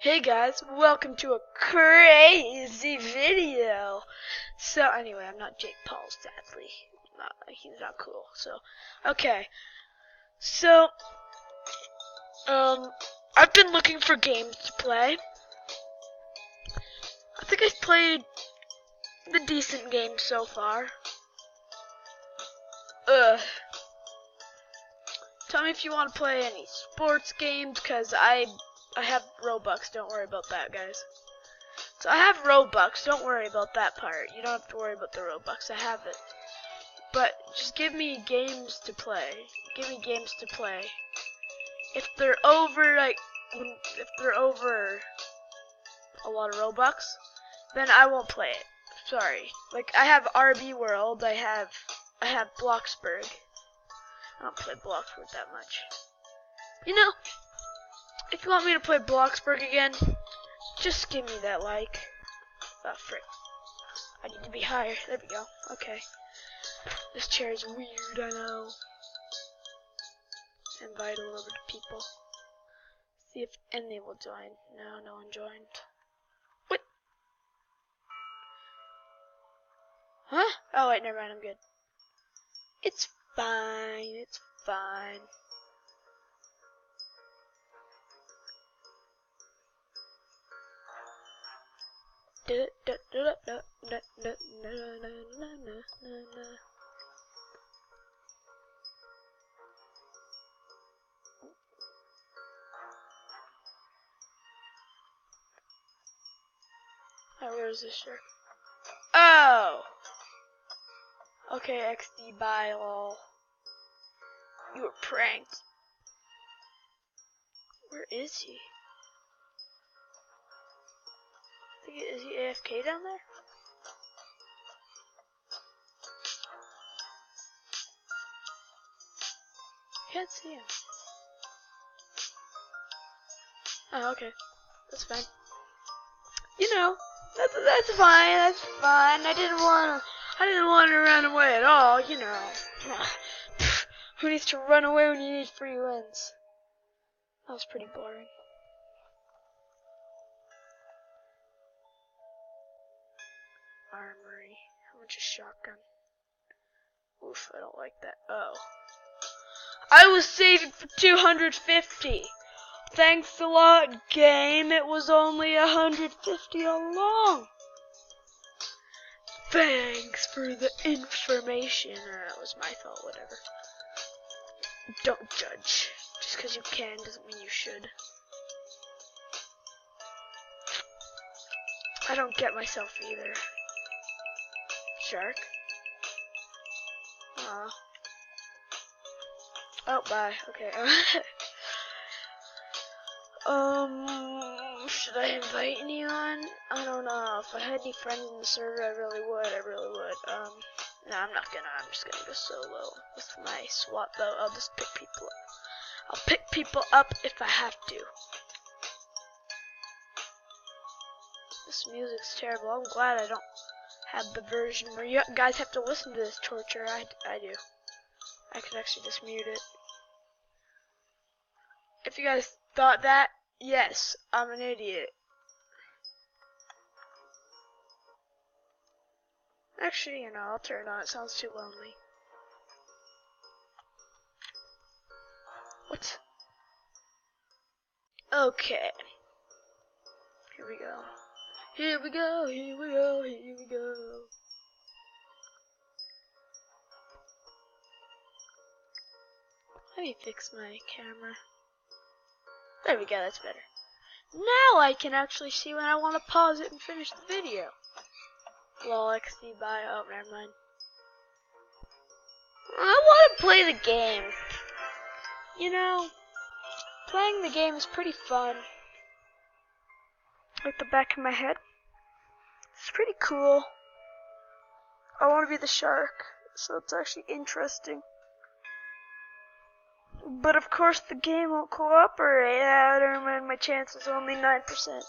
Hey guys, welcome to a crazy video. So anyway, I'm not Jake Paul, sadly. He's not cool. So, okay. So, I've been looking for games to play. I think I've played the decent games so far. Tell me if you want to play any sports games, cause I have Robux. Don't worry about that, guys. So I have Robux. Don't worry about that part. You don't have to worry about the Robux. I have it. But just give me games to play. Give me games to play. If they're over if they're over a lot of Robux, then I won't play it. Sorry. Like I have RB World. I have Bloxburg. I don't play Bloxburg that much. You know, if you want me to play Bloxburg again, just give me that like. Oh, frick. I need to be higher. There we go. Okay. This chair is weird, I know. Invite a little bit of people. See if any will join. No, no one joined. What? Huh? Oh, wait, never mind. I'm good. It's fine. It's fine. Oh, where is this shark? Oh! Okay, XD, bye, lol. You were pranked. Where is he? Is he AFK down there? Can't see him. Oh, okay. That's fine. You know, that's fine. That's fine. I didn't want to run away at all. You know. Who needs to run away when you need free wins? That was pretty boring. Armory. How much is shotgun? Oof, I don't like that. Oh. I was saving for 250. Thanks a lot, game. It was only 150 along. Thanks for the information. That was my fault, whatever. Don't judge. Just because you can doesn't mean you should. I don't get myself either. Shark? Aw. Oh, bye. Okay. Should I invite anyone? I don't know. If I had any friends in the server, I really would. No, I'm not gonna. I'm just gonna go solo with my SWAT though. I'll just pick people up. I'll pick people up if I have to. This music's terrible. I'm glad I don't have the version where you guys have to listen to this torture. I do. I could actually just mute it. If you guys thought that, yes, I'm an idiot. Actually, you know, I'll turn it on. It sounds too lonely. What? Okay. Here we go. Here we go, here we go, here we go. Let me fix my camera. There we go, that's better. Now I can actually see when I want to pause it and finish the video. Lol, XD, bye. Oh, never mind. I want to play the game. You know, playing the game is pretty fun. Like the back of my head. It's pretty cool. I want to be the shark, so it's actually interesting. But of course the game won't cooperate. My chance is only 9%.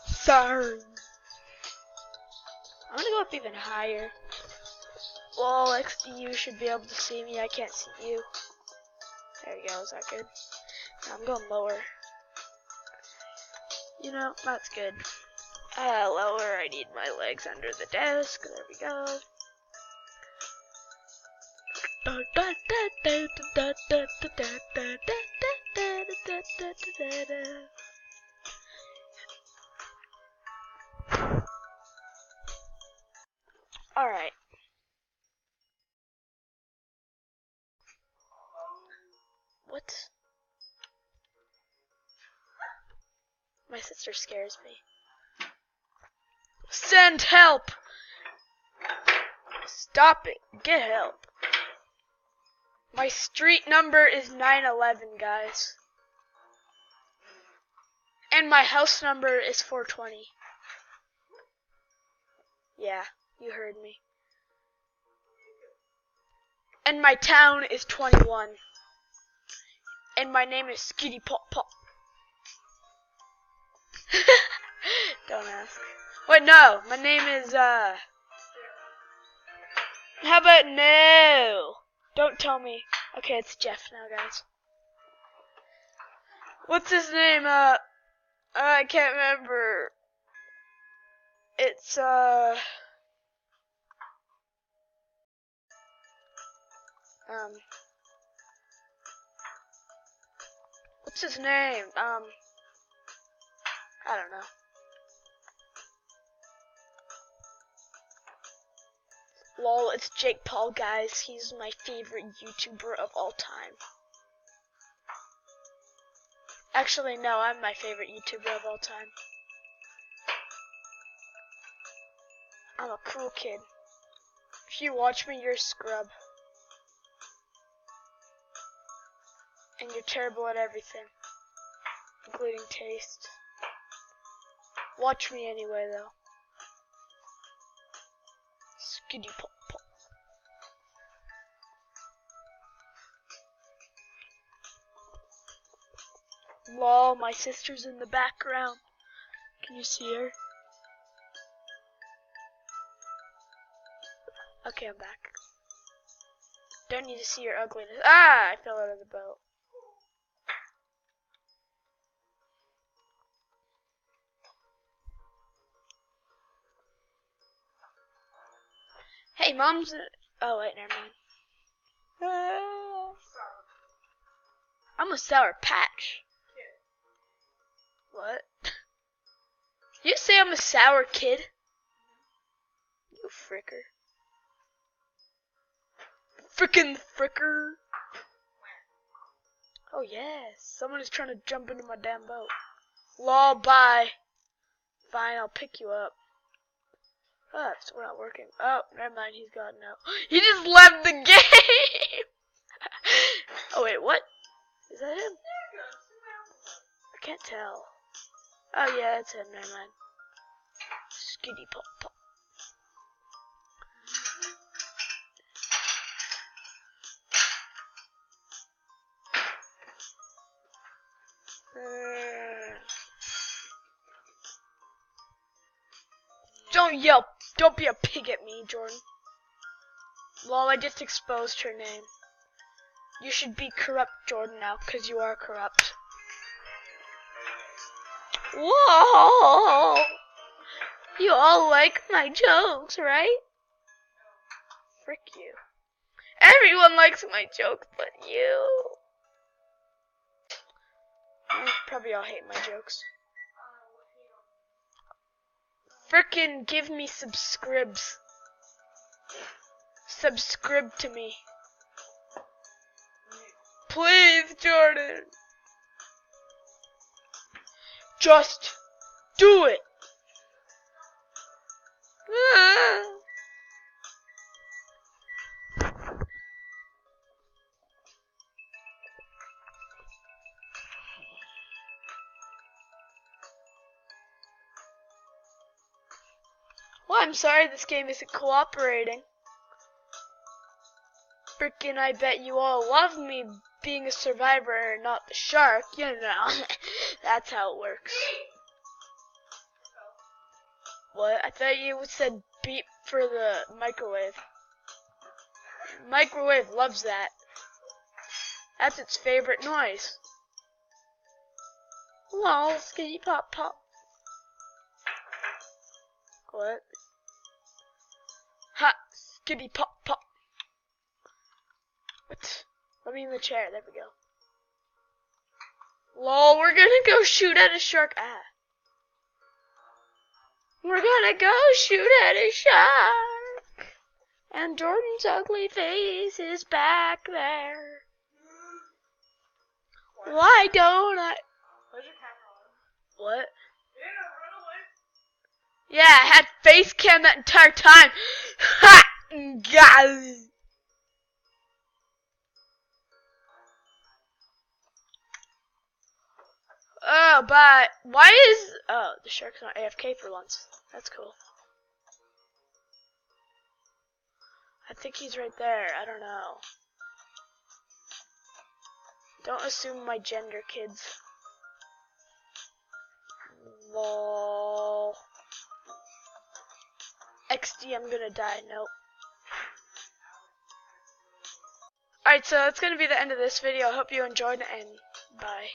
Sorry. I'm gonna go up even higher. Well, XD, you should be able to see me. I can't see you. There we go. Is that good? No, I'm going lower. You know, that's good. Lower, I need my legs under the desk. There we go. Alright. What? My sister scares me. Send help! Stop it. Get help. My street number is 911, guys. And my house number is 420. Yeah, you heard me. And my town is 21. And my name is Skitty Pop Pop. Don't ask. Wait, no. My name is, How about no? Don't tell me. Okay, it's Jeff now, guys. What's his name? I can't remember. It's, what's his name? I don't know. Lol, it's Jake Paul, guys. He's my favorite YouTuber of all time. Actually, no, I'm my favorite YouTuber of all time. I'm a cool kid. If you watch me, you're a scrub. And you're terrible at everything, including taste. Watch me anyway, though. Skitty pop pop. Lol, my sister's in the background. Can you see her? Okay, I'm back. Don't need to see your ugliness. Ah, I fell out of the boat. Hey, Mom's. Oh, wait, never mind. I'm a Sour Patch. What? You say I'm a sour kid? You fricker. Frickin' fricker. Oh, yes. Someone is trying to jump into my damn boat. Lol, bye. Fine, I'll pick you up. Oh, it's not working. Oh, never mind, he's gone now. He just left the game! Oh, wait, what? Is that him? I can't tell. Oh, yeah, it's him, never mind. Skitty pop pop. Don't yell. Don't be a pig at me, Jordan. Lol, I just exposed her name. You should be corrupt, Jordan, now, because you are corrupt. Whoa! You all like my jokes, right? Frick you. Everyone likes my jokes, but you. Probably all hate my jokes. Frickin' give me subscribes. Subscribe to me. Please, Jordan. Just do it. Well, I'm sorry this game isn't cooperating. Frickin' I bet you all love me being a survivor, not the shark, you know. That's how it works. What? I thought you said beep for the microwave. Microwave loves that. That's its favorite noise. Lol, skitty pop pop. What? Ha! Skibby pop pop. What? Let me in the chair. There we go. Lol, we're gonna go shoot at a shark. Ah. We're gonna go shoot at a shark. And Jordan's ugly face is back there. Why don't I? Where's your camera on? What? Yeah, run away. Yeah, I had face cam that entire time. Ha! God. Oh, but why is the shark's not AFK for once? That's cool. I think he's right there. I don't know. Don't assume my gender, kids. Lol. XD, I'm gonna die. Nope. Alright, so that's gonna be the end of this video. I hope you enjoyed, and bye.